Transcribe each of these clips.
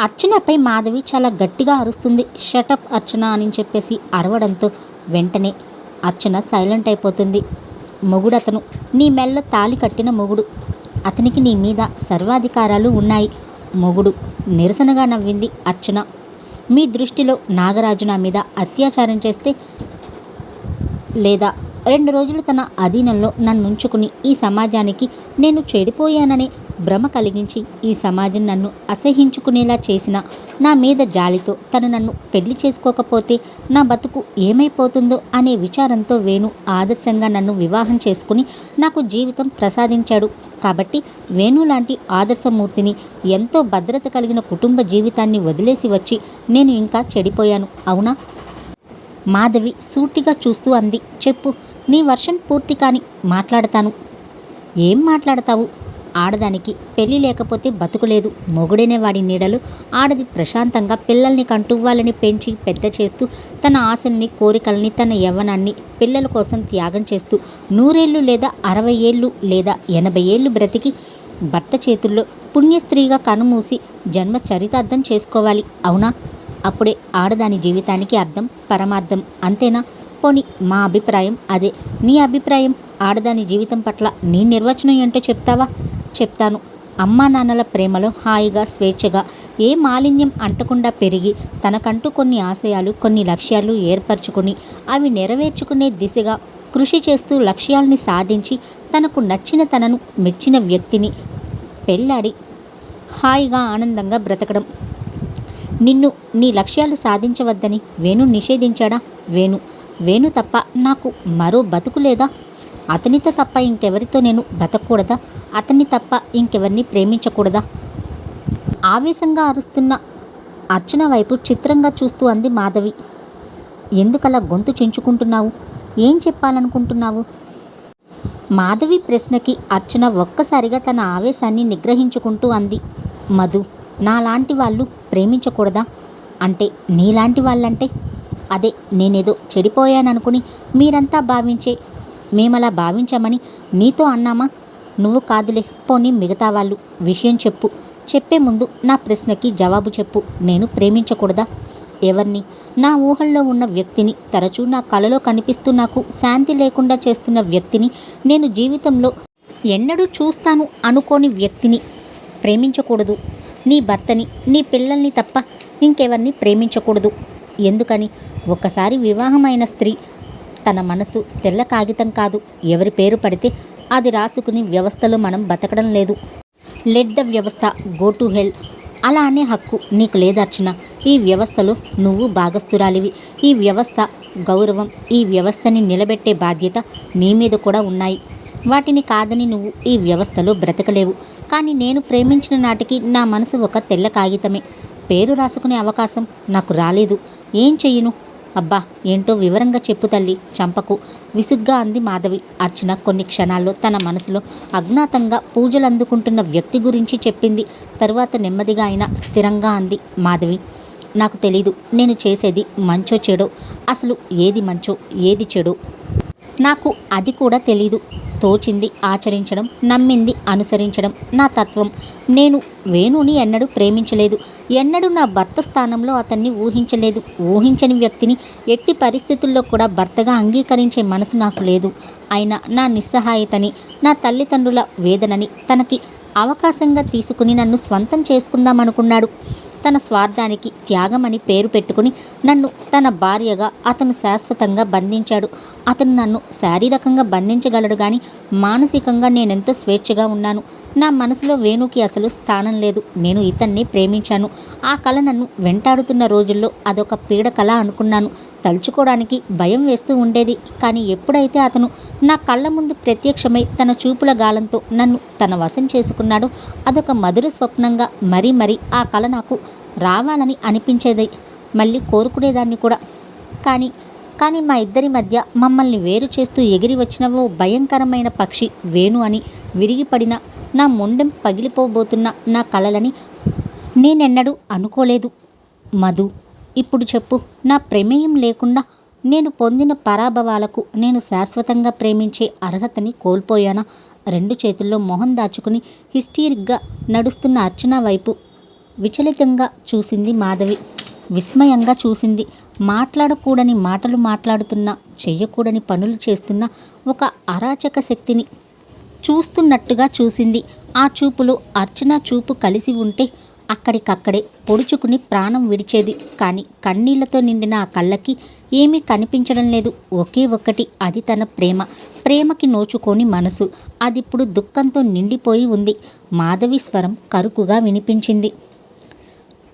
అర్చనపై మాధవి చాలా గట్టిగా అరుస్తుంది. షటప్ అర్చన అని చెప్పేసి అరవడంతో వెంటనే అర్చన సైలెంట్ అయిపోతుంది. మొగుడతను, నీ మెల్లో తాళి కట్టిన మొగుడు, అతనికి నీ మీద సర్వాధికారాలు ఉన్నాయి. మొగుడు నిరసనగా నవ్వింది అర్చన. మీ దృష్టిలో నాగరాజు నా మీద అత్యాచారం చేస్తే లేదా 2 రోజులు తన అధీనంలో నన్నుంచుకుని ఈ సమాజానికి నేను చెడిపోయాననే భ్రమ కలిగించి ఈ సమాజం నన్ను అసహించుకునేలా చేసిన నా మీద జాలితో తను నన్ను పెళ్లి చేసుకోకపోతే నా బతుకు ఏమైపోతుందో అనే విచారంతో వేణు ఆదర్శంగా నన్ను వివాహం చేసుకుని నాకు జీవితం ప్రసాదించాడు. కాబట్టి వేణు లాంటి ఆదర్శమూర్తిని, ఎంతో భద్రత కలిగిన కుటుంబ జీవితాన్ని వదిలేసి వచ్చి నేను ఇంకా చెడిపోయాను అవునా? మాధవి సూటిగా చూస్తూ అంది. చెప్పు, నీ వర్షన్ పూర్తి కాని మాట్లాడతాను. ఏం మాట్లాడతావు? ఆడదానికి పెళ్లి లేకపోతే బతుకులేదు. మొగుడనే వాడి నీడలు ఆడది ప్రశాంతంగా పిల్లల్ని కంటూ వాళ్ళని పెంచి పెద్ద చేస్తూ తన ఆశల్ని, కోరికల్ని, తన యవ్వనాన్ని పిల్లల కోసం త్యాగం చేస్తూ 100 ఏళ్ళు లేదా 60 ఏళ్ళు లేదా 80 ఏళ్ళు బ్రతికి భర్త చేతుల్లో పుణ్యస్త్రీగా కనుమూసి జన్మ చరితార్థం చేసుకోవాలి అవునా? అప్పుడే ఆడదాని జీవితానికి అర్థం, పరమార్థం. అంతేనా? పోనీ మా అభిప్రాయం అదే. నీ అభిప్రాయం? ఆడదాని జీవితం పట్ల నీ నిర్వచనం ఏంటో చెప్తావా? చెప్తాను. అమ్మా నాన్నల ప్రేమలో హాయిగా, స్వేచ్ఛగా, ఏ మాలిన్యం అంటకుండా పెరిగి తనకంటూ కొన్ని ఆశయాలు, కొన్ని లక్ష్యాలు ఏర్పరచుకుని అవి నెరవేర్చుకునే దిశగా కృషి చేస్తూ లక్ష్యాల్ని సాధించి తనకు నచ్చిన, తనను మెచ్చిన వ్యక్తిని పెళ్ళాడి హాయిగా ఆనందంగా బ్రతకడం. నిన్ను నీ లక్ష్యాలు సాధించవద్దని వేణు నిషేధించాడా? వేణు తప్ప నాకు మరో బతుకు లేదా? అతనితో తప్ప ఇంకెవరితో నేను బతకూడదా? అతన్ని తప్ప ఇంకెవరిని ప్రేమించకూడదా? ఆవేశంగా అరుస్తున్న అర్చన వైపు చిత్రంగా చూస్తూ అంది మాధవి. ఎందుకలా గొంతు చించుకుంటున్నావు? ఏం చెప్పాలనుకుంటున్నావు? మాధవి ప్రశ్నకి అర్చన ఒక్కసారిగా తన ఆవేశాన్ని నిగ్రహించుకుంటూ అంది. మధు, నాలాంటి వాళ్ళు ప్రేమించకూడదా? అంటే నీలాంటి వాళ్ళంటే? అదే, నేనేదో చెడిపోయాననుకుని మీరంతా భావించే మేమలా భావించామని నీతో అన్నామా? నువ్వు కాదులే, పోనీ మిగతా వాళ్ళు. విషయం చెప్పు. చెప్పే ముందు నా ప్రశ్నకి జవాబు చెప్పు. నేను ప్రేమించకూడదా? ఎవరిని? నా ఊహల్లో ఉన్న వ్యక్తిని, తరచూ నా కలలో కనిపిస్తూ నాకు శాంతి లేకుండా చేస్తున్న వ్యక్తిని, నేను జీవితంలో ఎన్నడూ చూస్తాను అనుకోని వ్యక్తిని ప్రేమించకూడదు. నీ భర్తని, నీ పిల్లల్ని తప్ప ఇంకెవరిని ప్రేమించకూడదు. ఎందుకని? ఒక్కసారి వివాహమైన స్త్రీ తన మనసు తెల్ల కాగితం కాదు. ఎవరి పేరు పడితే అది రాసుకుని వ్యవస్థలో మనం బతకడం లేదు. లెట్ ద వ్యవస్థ గో టు హెల్. అలా అనే హక్కు నీకు లేదర్చన. ఈ వ్యవస్థలో నువ్వు భాగస్థురాలివి. ఈ వ్యవస్థ గౌరవం, ఈ వ్యవస్థని నిలబెట్టే బాధ్యత నీ మీద కూడా ఉన్నాయి. వాటిని కాదని నువ్వు ఈ వ్యవస్థలో బ్రతకలేవు. కానీ నేను ప్రేమించిన నాటికి నా మనసు ఒక తెల్ల కాగితమే. పేరు రాసుకునే అవకాశం నాకు రాలేదు. ఏం చెయ్యను? అబ్బా, ఏంటో వివరంగా చెప్పు తల్లి, చంపకు, విసుగ్గా అంది మాధవి. అర్చన కొన్ని క్షణాల్లో తన మనసులో అజ్ఞాతంగా పూజలు అందుకుంటున్న వ్యక్తి గురించి చెప్పింది. తరువాత నెమ్మదిగా అయినా స్థిరంగా అంది మాధవి. నాకు తెలీదు నేను చేసేది మంచో చెడో. అసలు ఏది మంచో ఏది చెడో నాకు అది కూడా తెలీదు. తోచింది ఆచరించడం, నమ్మింది అనుసరించడం నా తత్వం. నేను వేణుని ఎన్నడూ ప్రేమించలేదు. ఎన్నడూ నా భర్త స్థానంలో అతన్ని ఊహించలేదు. ఊహించని వ్యక్తిని ఎట్టి పరిస్థితుల్లో కూడా భర్తగా అంగీకరించే మనసు నాకు లేదు. అయినా నా నిస్సహాయతని, నా తల్లిదండ్రుల వేదనని తనకి అవకాశంగా తీసుకుని నన్ను స్వంతం చేసుకుందామనుకున్నాడు. తన స్వార్థానికి త్యాగమని పేరు పెట్టుకుని నన్ను తన భార్యగా అతను శాశ్వతంగా బంధించాడు. అతను నన్ను శారీరకంగా బంధించగలడు కానీ మానసికంగా నేనెంతో స్వేచ్ఛగా ఉన్నాను. నా మనసులో వేణుకి అసలు స్థానం లేదు. నేను ఇతన్ని ప్రేమించాను. ఆ కళ నన్ను వెంటాడుతున్న రోజుల్లో అదొక పీడ కళ అనుకున్నాను. తలుచుకోవడానికి భయం వేస్తూ ఉండేది. కానీ ఎప్పుడైతే అతను నా కళ్ళ ముందు ప్రత్యక్షమై తన చూపుల గాలంతో నన్ను తన వశం చేసుకున్నాడో అదొక మధుర స్వప్నంగా మరీ మరీ ఆ కళ నాకు రావాలని అనిపించేది. మళ్ళీ కోరుకునేదాన్ని కూడా. కానీ మా ఇద్దరి మధ్య మమ్మల్ని వేరు చేస్తూ ఎగిరి వచ్చిన ఓ భయంకరమైన పక్షి వేణు అని విరిగిపడిన నా మొండెం పగిలిపోబోతున్న నా కలలని నేనెన్నడూ అనుకోలేదు. మధు, ఇప్పుడు చెప్పు, నా ప్రమేయం లేకుండా నేను పొందిన పరాభవాలకు నేను శాశ్వతంగా ప్రేమించే అర్హతని కోల్పోయానా? 2 చేతుల్లో మొహం దాచుకుని హిస్టీరిక్గా నడుస్తున్న అర్చన వైపు విచలితంగా చూసింది మాధవి. విస్మయంగా చూసింది. మాట్లాడకూడని మాటలు మాట్లాడుతున్నా, చెయ్యకూడని పనులు చేస్తున్న ఒక అరాచక శక్తిని చూస్తున్నట్టుగా చూసింది. ఆ చూపులో అర్చన చూపు కలిసి ఉంటే అక్కడికక్కడే పొడుచుకుని ప్రాణం విడిచేది. కానీ కన్నీళ్లతో నిండిన ఆ కళ్ళకి ఏమీ కనిపించడం లేదు. ఒకే ఒక్కటి, అది తన ప్రేమ. ప్రేమకి నోచుకోని మనసు. అదిప్పుడు దుఃఖంతో నిండిపోయి ఉంది. మాధవి స్వరం కరుకుగా వినిపించింది.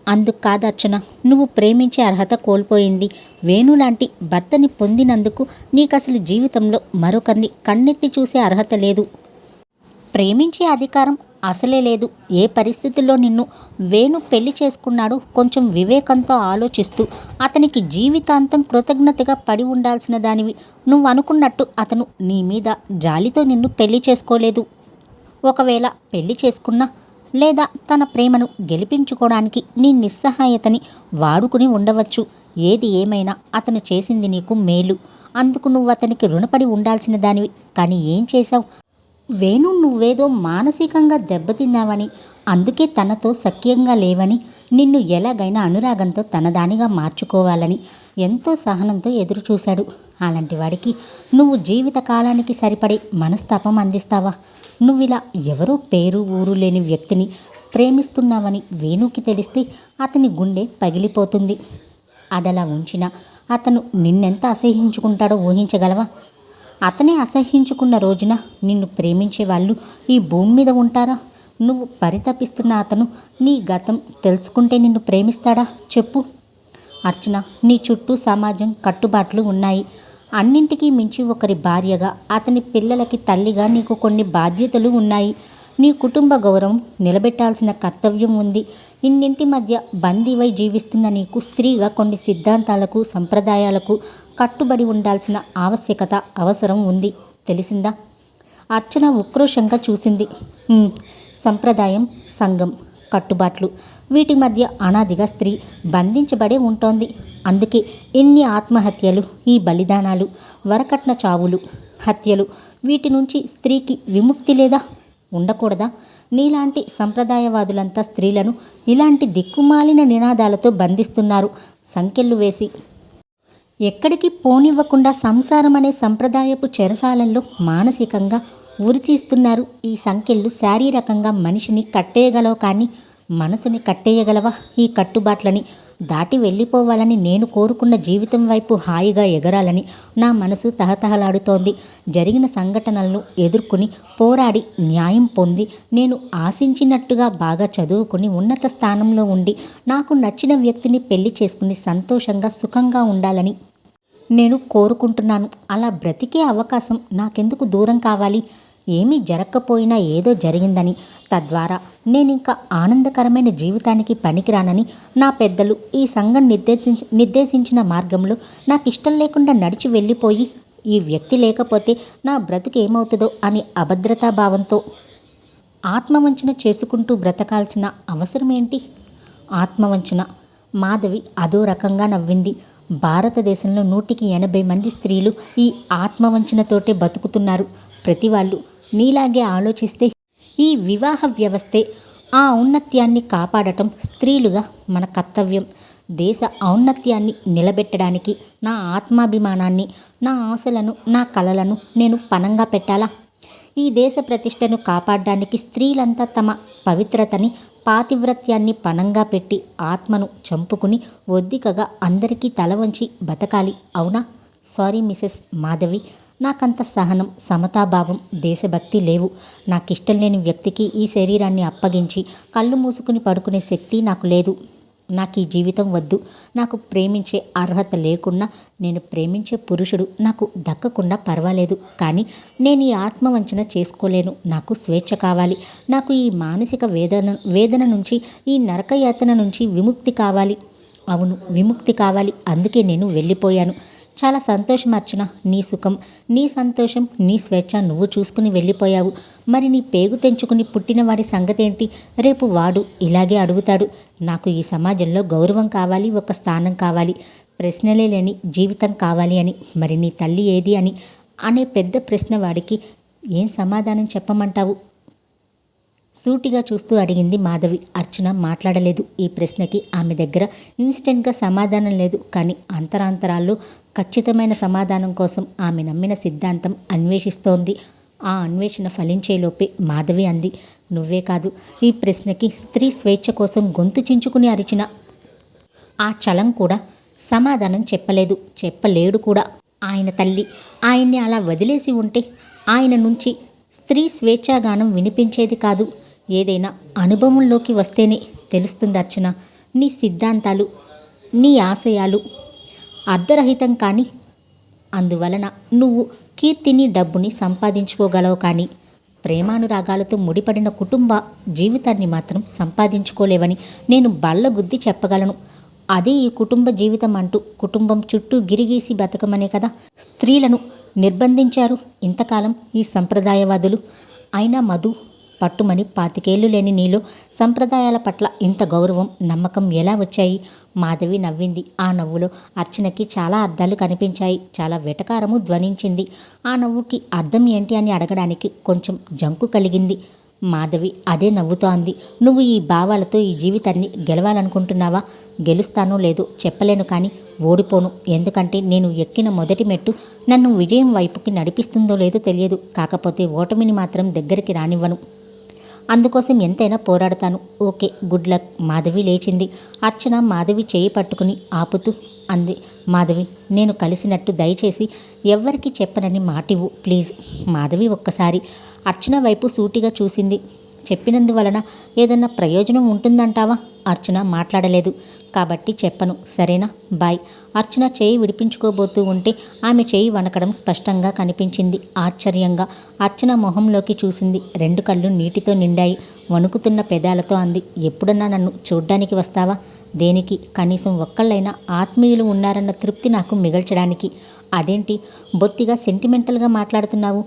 అందుకు కాదు అర్చన, నువ్వు ప్రేమించే అర్హత కోల్పోయింది. వేణులాంటి భర్తని పొందినందుకు నీకసలు జీవితంలో మరొకరిని కన్నెత్తి చూసే అర్హత లేదు. ప్రేమించే అధికారం అసలే లేదు. ఏ పరిస్థితుల్లో నిన్ను వేణు పెళ్లి చేసుకున్నాడో కొంచెం వివేకంతో ఆలోచిస్తూ అతనికి జీవితాంతం కృతజ్ఞతగా పడి ఉండాల్సిన దానివి. నువ్వు అనుకున్నట్టు అతను నీ మీద జాలితో నిన్ను పెళ్లి చేసుకోలేదు. ఒకవేళ పెళ్లి చేసుకున్నా లేదా తన ప్రేమను గెలిపించుకోవడానికి నీ నిస్సహాయతని వాడుకుని ఉండవచ్చు. ఏది ఏమైనా అతను చేసింది నీకు మేలు. అందుకు నువ్వు అతనికి రుణపడి ఉండాల్సిన దానివి. కానీ ఏం చేశావు? వేణు నువ్వేదో మానసికంగా దెబ్బతిన్నావని, అందుకే తనతో సఖ్యంగా లేవని, నిన్ను ఎలాగైనా అనురాగంతో తనదానిగా మార్చుకోవాలని ఎంతో సహనంతో ఎదురుచూశాడు. అలాంటి వాడికి నువ్వు జీవితకాలానికి సరిపడే మనస్తాపం అందిస్తావా? నువ్విలా ఎవరో పేరు ఊరు లేని వ్యక్తిని ప్రేమిస్తున్నావని వేణుకి తెలిస్తే అతని గుండె పగిలిపోతుంది. అదలా ఉంచినా అతను నిన్నెంత అసహ్యించుకుంటాడో ఊహించగలవా? అతనే అసహ్యించుకున్న రోజున నిన్ను ప్రేమించే వాళ్ళు ఈ భూమి మీద ఉంటారా? నువ్వు పరితపిస్తున్న అతను నీ గతం తెలుసుకుంటే నిన్ను ప్రేమిస్తాడా చెప్పు? అర్చన, నీ చుట్టూ సమాజం కట్టుబాట్లు ఉన్నాయి. అన్నింటికీ మించి ఒకరి భార్యగా, అతని పిల్లలకి తల్లిగా నీకు కొన్ని బాధ్యతలు ఉన్నాయి. నీ కుటుంబ గౌరవం నిలబెట్టాల్సిన కర్తవ్యం ఉంది. ఇన్నింటి మధ్య బందీవై జీవిస్తున్న నీకు స్త్రీగా కొన్ని సిద్ధాంతాలకు, సంప్రదాయాలకు కట్టుబడి ఉండాల్సిన ఆవశ్యకత, అవసరం ఉంది. తెలిసిందా? అర్చన ఉక్రోషంగా చూసింది. సంప్రదాయం, సంఘం, కట్టుబాట్లు, వీటి మధ్య అనాదిగా స్త్రీ బంధించబడే ఉంటోంది. అందుకే ఎన్ని ఆత్మహత్యలు, ఈ బలిదానాలు, వరకట్న చావులు, హత్యలు. వీటి నుంచి స్త్రీకి విముక్తి లేదా? ఉండకూడదా? నీలాంటి సంప్రదాయవాదులంతా స్త్రీలను ఇలాంటి దిక్కుమాలిన నినాదాలతో బంధిస్తున్నారు. సంకెళ్ళు వేసి ఎక్కడికి పోనివ్వకుండా సంసారం అనే సంప్రదాయపు చెరసాలంలో మానసికంగా ఉరితీస్తున్నారు. ఈ సంకెళ్ళు శారీరకంగా మనిషిని కట్టేయగలవు, కానీ మనసుని కట్టేయగలవా? ఈ కట్టుబాట్లని దాటి వెళ్ళిపోవాలని, నేను కోరుకున్న జీవితం వైపు హాయిగా ఎగరాలని నా మనసు తహతహలాడుతోంది. జరిగిన సంఘటనలను ఎదుర్కొని పోరాడి న్యాయం పొంది, నేను ఆశించినట్టుగా బాగా చదువుకుని ఉన్నత స్థానంలో ఉండి నాకు నచ్చిన వ్యక్తిని పెళ్లి చేసుకుని సంతోషంగా సుఖంగా ఉండాలని నేను కోరుకుంటున్నాను. అలా బ్రతికే అవకాశం నాకెందుకు దూరం కావాలి? ఏమీ జరగకపోయినా ఏదో జరిగిందని, తద్వారా నేనింకా ఆనందకరమైన జీవితానికి పనికిరానని నా పెద్దలు ఈ సంఘం నిర్దేశించిన మార్గంలో నాకు ఇష్టం లేకుండా నడిచి వెళ్ళిపోయి, ఈ వ్యక్తి లేకపోతే నా బ్రతుకు ఏమవుతుందో అని అభద్రతాభావంతో ఆత్మవంచన చేసుకుంటూ బ్రతకాల్సిన అవసరం ఏంటి? ఆత్మవంచన. మాధవి అదో రకంగా నవ్వింది. భారతదేశంలో 180 మంది స్త్రీలు ఈ ఆత్మవంచనతోటే బతుకుతున్నారు. ప్రతి వాళ్ళు నీలాగే ఆలోచిస్తే ఈ వివాహ వ్యవస్థే ఆ ఔన్నత్యాన్ని కాపాడటం స్త్రీలుగా మన కర్తవ్యం. దేశ ఔన్నత్యాన్ని నిలబెట్టడానికి నా ఆత్మాభిమానాన్ని, నా ఆశలను, నా కలలను నేను పణంగా పెట్టాలా? ఈ దేశ ప్రతిష్టను కాపాడడానికి స్త్రీలంతా తమ పవిత్రతని, పాతివ్రత్యాన్ని పణంగా పెట్టి ఆత్మను చంపుకుని ఒద్దికగా అందరికీ తల వంచి బతకాలి. అవునా? సారీ మిసెస్ మాధవి, నాకంత సహనం, సమతాభావం, దేశభక్తి లేవు. నాకిష్టం లేని వ్యక్తికి ఈ శరీరాన్ని అప్పగించి కళ్ళు మూసుకుని పడుకునే శక్తి నాకు లేదు. నాకు ఈ జీవితం వద్దు. నాకు ప్రేమించే అర్హత లేకున్నా, నేను ప్రేమించే పురుషుడు నాకు దక్కకుండా పర్వాలేదు, కానీ నేను ఈ ఆత్మవంచన చేసుకోలేను. నాకు స్వేచ్ఛ కావాలి. నాకు ఈ మానసిక వేదన నుంచి, ఈ నరకయాతన నుంచి విముక్తి కావాలి. అవును, విముక్తి కావాలి. అందుకే నేను వెళ్ళిపోయాను. చాలా సంతోషం అర్చన. నీ సుఖం, నీ సంతోషం, నీ స్వేచ్ఛ నువ్వు చూసుకుని వెళ్ళిపోయావు. మరి నీ పేగు తెంచుకుని పుట్టినవాడి సంగతేంటి? రేపు వాడు ఇలాగే అడుగుతాడు. నాకు ఈ సమాజంలో గౌరవం కావాలి, ఒక స్థానం కావాలి, ప్రశ్నలే లేని జీవితం కావాలి అని. మరి నీ తల్లి ఏది అని అనే పెద్ద ప్రశ్న వాడికి ఏం సమాధానం చెప్పమంటావు? సూటిగా చూస్తూ అడిగింది మాధవి. అర్చన మాట్లాడలేదు. ఈ ప్రశ్నకి ఆమె దగ్గర ఇన్స్టెంట్గా సమాధానం లేదు. కానీ అంతరాంతరాల్లో ఖచ్చితమైన సమాధానం కోసం ఆమె నమ్మిన సిద్ధాంతం అన్వేషిస్తోంది. ఆ అన్వేషణ ఫలించేలోపే మాధవి అంది, నువ్వే కాదు, ఈ ప్రశ్నకి స్త్రీ స్వేచ్ఛ కోసం గొంతు చించుకుని అరిచిన ఆ చలం కూడా సమాధానం చెప్పలేదు, చెప్పలేడు కూడా. ఆయన తల్లి ఆయన్ని అలా వదిలేసి ఉంటే ఆయన నుంచి స్త్రీ స్వేచ్ఛాగానం వినిపించేది కాదు. ఏదైనా అనుభవంలోకి వస్తేనే తెలుస్తుంది అర్చన. నీ సిద్ధాంతాలు, నీ ఆశయాలు అర్ధరహితం, కానీ అందువలన నువ్వు కీర్తిని డబ్బుని సంపాదించుకోగలవు, కానీ ప్రేమానురాగాలతో ముడిపడిన కుటుంబ జీవితాన్ని మాత్రం సంపాదించుకోలేవని నేను బల్లగుద్ది చెప్పగలను. అదే ఈ కుటుంబ జీవితం అంటూ కుటుంబం చుట్టూ గిరిగీసి బతకమనే కదా స్త్రీలను నిర్బంధించారు ఇంతకాలం ఈ సంప్రదాయవాదులు. అయినా మధు, పట్టుమని 25 ఏళ్ళు లేని నీలో సంప్రదాయాల పట్ల ఇంత గౌరవం, నమ్మకం ఎలా వచ్చాయి? మాధవి నవ్వింది. ఆ నవ్వులో అర్చనకి చాలా అర్థాలు కనిపించాయి. చాలా వెటకారము ధ్వనించింది. ఆ నవ్వుకి అర్థం ఏంటి అని అడగడానికి కొంచెం జంకు కలిగింది. మాధవి అదే నవ్వుతో అంది, నువ్వు ఈ భావాలతో ఈ జీవితాన్ని గెలవాలనుకుంటున్నావా? గెలుస్తానో లేదో చెప్పలేను, కానీ ఓడిపోను. ఎందుకంటే నేను ఎక్కిన మొదటి మెట్టు నన్ను విజయం వైపుకి నడిపిస్తుందో లేదో తెలియదు. కాకపోతే ఓటమిని మాత్రం దగ్గరికి రానివ్వను. అందుకోసం ఎంతైనా పోరాడతాను. Okay, good luck. మాధవి లేచింది. అర్చన మాధవి చేయి పట్టుకుని ఆపుతూ అంది, మాధవి, నేను కలిసినట్టు దయచేసి ఎవ్వరికి చెప్పనని మాటివ్వు ప్లీజ్. మాధవి ఒక్కసారి అర్చన వైపు సూటిగా చూసింది. చెప్పినందువలన ఏదన్నా ప్రయోజనం ఉంటుందంటావా? అర్చన మాట్లాడలేదు. కాబట్టి చెప్పను, సరేనా? బాయ్. అర్చన చేయి విడిపించుకోబోతూ ఉంటే ఆమె చేయి వణకడం స్పష్టంగా కనిపించింది. ఆశ్చర్యంగా అర్చన మొహంలోకి చూసింది. 2 కళ్ళు నీటితో నిండాయి. వణుకుతున్న పెదాలతో అంది, ఎప్పుడన్నా నన్ను చూడ్డానికి వస్తావా? దేనికి? కనీసం ఒక్కళ్ళైనా ఆత్మీయులు ఉన్నారన్న తృప్తి నాకు మిగల్చడానికి. అదేంటి బొత్తిగా సెంటిమెంటల్గా మాట్లాడుతున్నావు?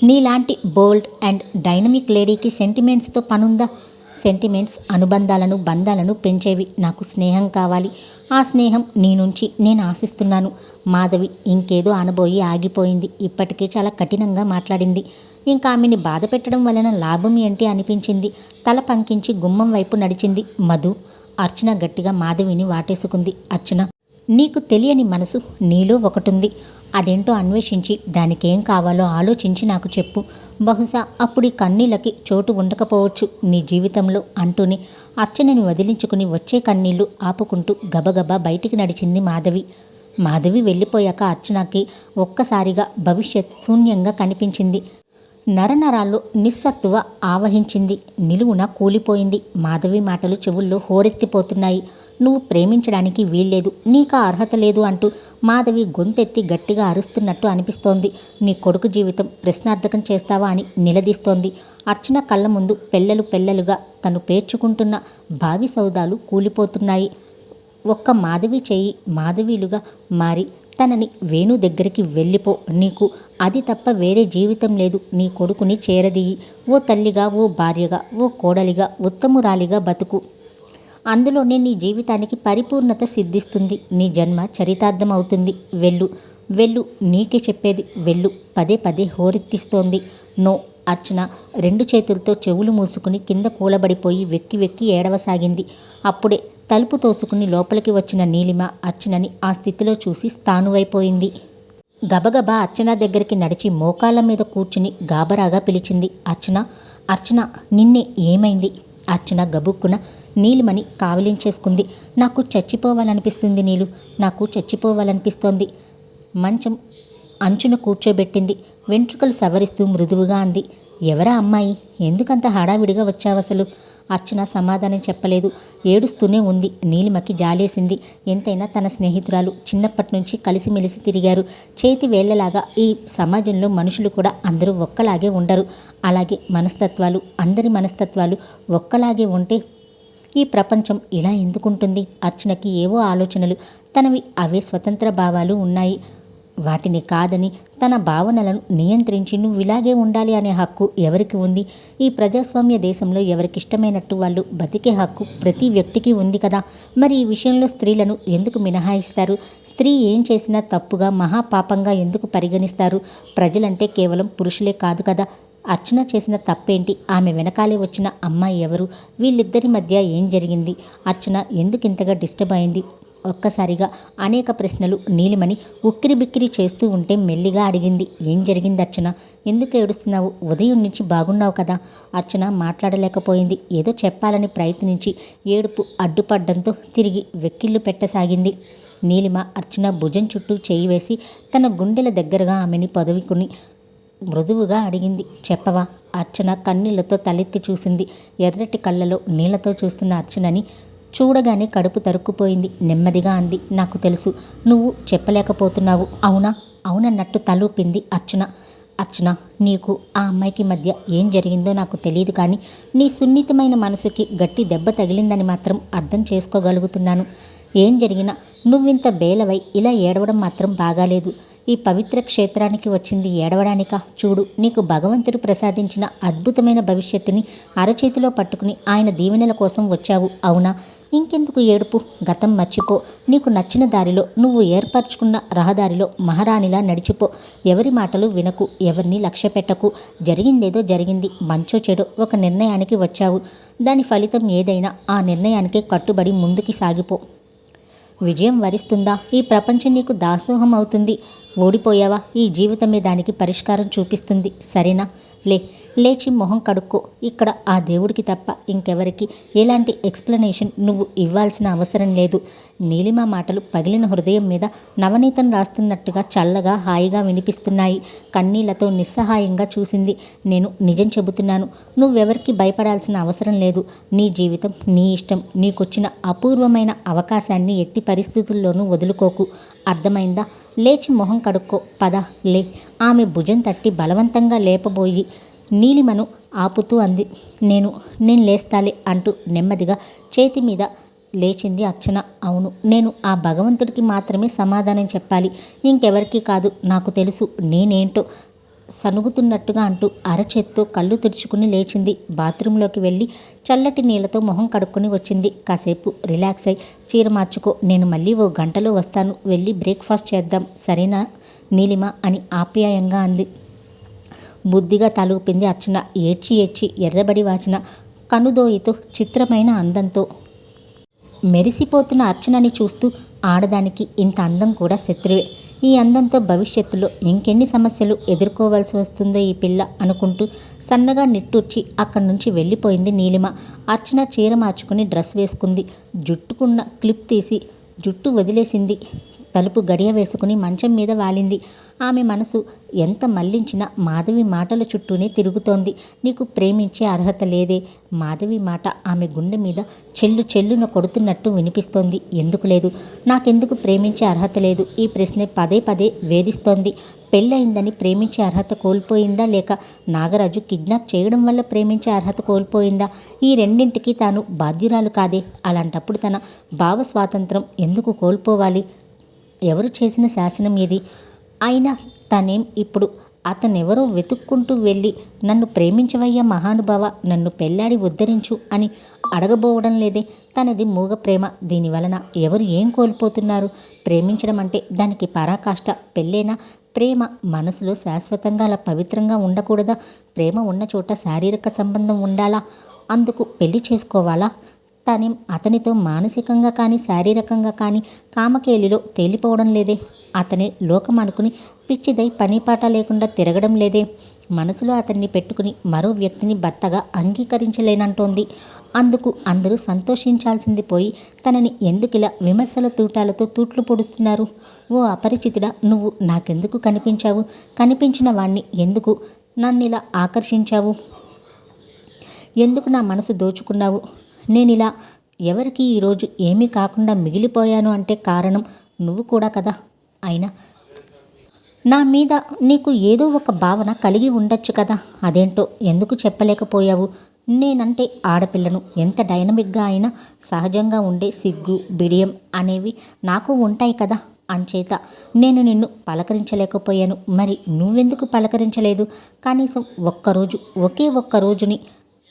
నీలాంటి బోల్డ్ అండ్ డైనమిక్ లేడీకి సెంటిమెంట్స్తో పనుందా? సెంటిమెంట్స్ అనుబంధాలను, బంధాలను పెంచేవి. నాకు స్నేహం కావాలి. ఆ స్నేహం నీ నుంచి నేను ఆశిస్తున్నాను. మాధవి ఇంకేదో అనబోయి ఆగిపోయింది. ఇప్పటికే చాలా కఠినంగా మాట్లాడింది. ఇంకా ఆమెని బాధ పెట్టడం వలన లాభం ఏంటి అనిపించింది. తల పంకించి గుమ్మం వైపు నడిచింది. మధు. అర్చన గట్టిగా మాధవిని వాటేసుకుంది. అర్చన, నీకు తెలియని మనసు నీలో ఒకటుంది. అదేంటో అన్వేషించి దానికేం కావాలో ఆలోచించి నాకు చెప్పు. బహుశా అప్పుడు ఈ కన్నీళ్ళకి చోటు ఉండకపోవచ్చు నీ జీవితంలో అంటూనే అర్చనని వదిలించుకుని వచ్చే కన్నీళ్లు ఆపుకుంటూ గబగబా బయటికి నడిచింది మాధవి. మాధవి వెళ్ళిపోయాక అర్చనకి ఒక్కసారిగా భవిష్యత్ శూన్యంగా కనిపించింది. నరనరాల్లో నిస్సత్తువ ఆవహించింది. నిలువున కూలిపోయింది. మాధవి మాటలు చెవుల్లో హోరెత్తిపోతున్నాయి. నువ్వు ప్రేమించడానికి వీల్లేదు, నీకా అర్హత లేదు అంటూ మాధవి గొంతెత్తి గట్టిగా అరుస్తున్నట్టు అనిపిస్తోంది. నీ కొడుకు జీవితం ప్రశ్నార్థకం చేస్తావా అని నిలదీస్తోంది. అర్చన కళ్ళ ముందు పెళ్ళలు పెళ్ళలుగా తను పేర్చుకుంటున్న భావి సౌదాలు కూలిపోతున్నాయి. ఒక్క మాధవి చేయి మాధవీలుగా మారి తనని వేణు దగ్గరికి వెళ్ళిపో. నీకు అది తప్ప వేరే జీవితం లేదు. నీ కొడుకుని చేరదీయి. ఓ తల్లిగా, ఓ భార్యగా, ఓ కోడలిగా, ఉత్తమురాలిగా బతుకు. అందులోనే నీ జీవితానికి పరిపూర్ణత సిద్ధిస్తుంది. నీ జన్మ చరితార్థం అవుతుంది. వెళ్ళు, వెళ్ళు, నీకే చెప్పేది వెళ్ళు. పదే పదే హోరెత్తిస్తోంది. నో. అర్చన 2 చేతులతో చెవులు మూసుకుని కింద కూలబడిపోయి వెక్కి వెక్కి ఏడవసాగింది. అప్పుడే తలుపు తోసుకుని లోపలికి వచ్చిన నీలిమ అర్చనని ఆ స్థితిలో చూసి స్థానువైపోయింది. గబగబా అర్చన దగ్గరికి నడిచి మోకాళ్ళ మీద కూర్చుని గాబరాగా పిలిచింది. అర్చన, అర్చన, నిన్నే, ఏమైంది? అర్చన గబుక్కున నీలిమని కావలించేసుకుంది. నాకు చచ్చిపోవాలనిపిస్తుంది నీలు, నాకు చచ్చిపోవాలనిపిస్తోంది. మంచం అంచున కూర్చోబెట్టింది. వెంట్రుకలు సవరిస్తూ మృదువుగా అంది, ఎవరా అమ్మాయి? ఎందుకంత హడావిడిగా వచ్చావసలు? అర్చన సమాధానం చెప్పలేదు. ఏడుస్తూనే ఉంది. నీలిమకి జాలేసింది. ఎంతైనా తన స్నేహితురాలు. చిన్నప్పటి నుంచి కలిసిమెలిసి తిరిగారు. చేతి వేళ్లలాగా ఈ సమాజంలో మనుషులు కూడా అందరూ ఒక్కలాగే ఉండరు. అలాగే మనస్తత్వాలు, అందరి మనస్తత్వాలు ఒక్కలాగే ఉంటే ఈ ప్రపంచం ఇలా ఎందుకుంటుంది? అర్చనకి ఏవో ఆలోచనలు, తనవి అవే స్వతంత్ర భావాలు ఉన్నాయి. వాటిని కాదని తన భావనలను నియంత్రించి నువ్వు ఇలాగే ఉండాలి అనే హక్కు ఎవరికి ఉంది? ఈ ప్రజాస్వామ్య దేశంలో ఎవరికిష్టమైనట్టు వాళ్ళు బతికే హక్కు ప్రతి వ్యక్తికి ఉంది కదా. మరి ఈ విషయంలో స్త్రీలను ఎందుకు మినహాయిస్తారు? స్త్రీ ఏం చేసినా తప్పుగా, మహాపాపంగా ఎందుకు పరిగణిస్తారు? ప్రజలంటే కేవలం పురుషులే కాదు కదా. అర్చన చేసిన తప్పేంటి? ఆమె వెనకాలే వచ్చిన అమ్మాయి ఎవరు? వీళ్ళిద్దరి మధ్య ఏం జరిగింది? అర్చన ఎందుకింతగా డిస్టర్బ్ అయింది? ఒక్కసారిగా అనేక ప్రశ్నలు నీలిమని ఉక్కిరిబిక్కిరి చేస్తూ ఉంటే మెల్లిగా అడిగింది. ఏం జరిగింది అర్చన? ఎందుకు ఏడుస్తున్నావు? ఉదయం నుంచి బాగున్నావు కదా? అర్చన మాట్లాడలేకపోయింది. ఏదో చెప్పాలని ప్రయత్నించి ఏడుపు అడ్డుపడ్డంతో తిరిగి వెక్కిళ్ళు పెట్టసాగింది. నీలిమ అర్చన భుజం చుట్టూ చేయి వేసి తన గుండెల దగ్గరగా ఆమెని పొదవికుని మృదువుగా అడిగింది. చెప్పవా? అర్చన కన్నీళ్లతో తలెత్తి చూసింది. ఎర్రటి కళ్ళలో నీళ్లతో చూస్తున్న అర్చనని చూడగానే కడుపు తరుక్కుపోయింది. నెమ్మదిగా అంది. నాకు తెలుసు, నువ్వు చెప్పలేకపోతున్నావు. అవునా? అవునన్నట్టు తలూపింది అర్చన. అర్చన, నీకు ఆ అమ్మాయికి మధ్య ఏం జరిగిందో నాకు తెలియదు, కానీ నీ సున్నితమైన మనసుకి గట్టి దెబ్బ తగిలిందని మాత్రం అర్థం చేసుకోగలుగుతున్నాను. ఏం జరిగినా నువ్వింత బేలవై ఇలా ఏడవడం మాత్రం బాగాలేదు. ఈ పవిత్ర క్షేత్రానికి వచ్చింది ఏడవడానికా? చూడు, నీకు భగవంతుడు ప్రసాదించిన అద్భుతమైన భవిష్యత్తుని అరచేతిలో పట్టుకుని ఆయన దీవెనల కోసం వచ్చావు. అవునా? ఇంకెందుకు ఏడుపు? గతం మర్చిపో. నీకు నచ్చిన దారిలో, నువ్వు ఏర్పరచుకున్న రహదారిలో మహారాణిలా నడిచిపో. ఎవరి మాటలు వినకు, ఎవరిని లక్ష్య పెట్టకు. జరిగిందేదో జరిగింది. మంచో చెడో ఒక నిర్ణయానికి వచ్చావు. దాని ఫలితం ఏదైనా ఆ నిర్ణయానికే కట్టుబడి ముందుకి సాగిపో. విజయం వరిస్తుందా? ఈ ప్రపంచం నీకు దాసోహం అవుతుంది. ఓడిపోయావా? ఈ జీవితమే దానికి పరిష్కారం చూపిస్తుంది. సరేనా? లేచి మొహం కడుక్కో. ఇక్కడ ఆ దేవుడికి తప్ప ఇంకెవరికి ఎలాంటి ఎక్స్ప్లెనేషన్ నువ్వు ఇవ్వాల్సిన అవసరం లేదు. నీలిమ మాటలు పగిలిన హృదయం మీద నవనీతం రాస్తున్నట్టుగా చల్లగా హాయిగా వినిపిస్తున్నాయి. కన్నీళ్లతో నిస్సహాయంగా చూసింది. నేను నిజం చెబుతున్నాను. నువ్వెవరికి భయపడాల్సిన అవసరం లేదు. నీ జీవితం నీ ఇష్టం. నీకొచ్చిన అపూర్వమైన అవకాశాన్ని ఎట్టి పరిస్థితుల్లోనూ వదులుకోకు. అర్థమైందా? లేచి మొహం కడుక్కో. పద, లే. ఆమె భుజం తట్టి బలవంతంగా లేపబోయి నీలిమను ఆపుతూ అంది. నేను లేస్తాలే అంటూ నెమ్మదిగా చేతి మీద లేచింది అర్చన. అవును, నేను ఆ భగవంతుడికి మాత్రమే సమాధానం చెప్పాలి, ఇంకెవరికి కాదు. నాకు తెలుసు నేనేంటో సనుగుతున్నట్టుగా అంటూ అరచేత్తో కళ్ళు తుడుచుకుని లేచింది. బాత్రూంలోకి వెళ్ళి చల్లటి నీళ్లతో మొహం కడుక్కొని వచ్చింది. కాసేపు రిలాక్స్ అయి చీర మార్చుకో. నేను మళ్ళీ 1 గంటలో వస్తాను. వెళ్ళి బ్రేక్ఫాస్ట్ చేద్దాం, సరేనా నీలిమ అని ఆప్యాయంగా అంది. బుద్ధిగా తలూపింది అర్చన. ఏడ్చి ఎర్రబడి వాచిన కనుదోయితో చిత్రమైన అందంతో మెరిసిపోతున్న అర్చనని చూస్తూ, ఆడదానికి ఇంత అందం కూడా శత్రువే. ఈ అందంతో భవిష్యత్తులో ఇంకెన్ని సమస్యలు ఎదుర్కోవాల్సి వస్తుందో ఈ పిల్ల అనుకుంటూ సన్నగా నిట్టూర్చి అక్కడి నుంచి వెళ్ళిపోయింది నీలిమ. అర్చన చీర మార్చుకుని డ్రెస్ వేసుకుంది. జుట్టుకున్న క్లిప్ తీసి జుట్టు వదిలేసింది. తలుపు గడియ వేసుకుని మంచం మీద వాలింది. ఆమె మనసు ఎంత మళ్లించినా మాధవి మాటల చుట్టూనే తిరుగుతోంది. నీకు ప్రేమించే అర్హత లేదే? మాధవి మాట ఆమె గుండె మీద చెల్లున కొడుతున్నట్టు వినిపిస్తోంది. ఎందుకు లేదు? నాకెందుకు ప్రేమించే అర్హత లేదు? ఈ ప్రశ్నే పదే పదే వేధిస్తోంది. పెళ్ళయిందని ప్రేమించే అర్హత కోల్పోయిందా, లేక నాగరాజు కిడ్నాప్ చేయడం వల్ల ప్రేమించే అర్హత కోల్పోయిందా? ఈ రెండింటికి తాను బాధ్యురాలు కాదే? అలాంటప్పుడు తన భావ స్వాతంత్రం ఎందుకు కోల్పోవాలి? ఎవరు చేసిన శాసనం ఇది? అయినా తనేం ఇప్పుడు అతనెవరో వెతుక్కుంటూ వెళ్ళి నన్ను ప్రేమించవయ్యా మహానుభావ, నన్ను పెళ్ళాడి ఉద్ధరించు అని అడగబోవడం లేదే? తనది మూగ ప్రేమ. దీనివలన ఎవరు ఏం కోల్పోతున్నారు? ప్రేమించడం అంటే దానికి పరాకాష్ట పెళ్ళేనా? ప్రేమ మనసులో శాశ్వతంగా అలా పవిత్రంగా ఉండకూడదా? ప్రేమ ఉన్న చోట శారీరక సంబంధం ఉండాలా? అందుకు పెళ్లి చేసుకోవాలా? తనేం అతనితో మానసికంగా కానీ శారీరకంగా కానీ కామకేలిలో తేలిపోవడం లేదే? అతనే లోకం అనుకుని పిచ్చిదై పనిపాట లేకుండా తిరగడం లేదే? మనసులో అతన్ని పెట్టుకుని మరో వ్యక్తిని భర్తగా అంగీకరించలేనంటోంది. అందుకు అందరూ సంతోషించాల్సింది పోయి తనని ఎందుకిలా విమర్శల తూటాలతో తూట్లు పొడుస్తున్నారు? ఓ అపరిచితుడా, నువ్వు నాకెందుకు కనిపించావు? కనిపించిన వాణ్ణి ఎందుకు నన్నిలా ఆకర్షించావు? ఎందుకు నా మనసు దోచుకున్నావు? నేనిలా ఎవరికి ఈరోజు ఏమీ కాకుండా మిగిలిపోయాను అంటే కారణం నువ్వు కూడా కదా. అయినా నా మీద నీకు ఏదో ఒక భావన కలిగి ఉండొచ్చు కదా. అదేంటో ఎందుకు చెప్పలేకపోయావు? నేనంటే ఆడపిల్లను. ఎంత డైనమిక్గా అయినా సహజంగా ఉండే సిగ్గు, బిడియం అనేవి నాకు ఉంటాయి కదా. అంచేత నేను నిన్ను పలకరించలేకపోయాను. మరి నువ్వెందుకు పలకరించలేదు? కనీసం ఒక్కరోజు, ఒకే ఒక్క రోజుని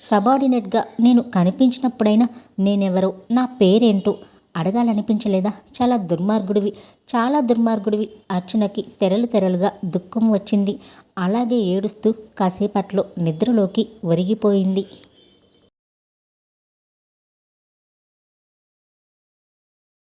సబార్డినేట్గా నేను కనిపించినప్పుడైనా నేనెవరో, నా పేరేంటో అడగాలనిపించలేదా? చాలా దుర్మార్గుడివి, చాలా దుర్మార్గుడివి. అర్చనకి తెరలు తెరలుగా దుఃఖం వచ్చింది. అలాగే ఏడుస్తూ కాసేపట్లో నిద్రలోకి ఒరిగిపోయింది.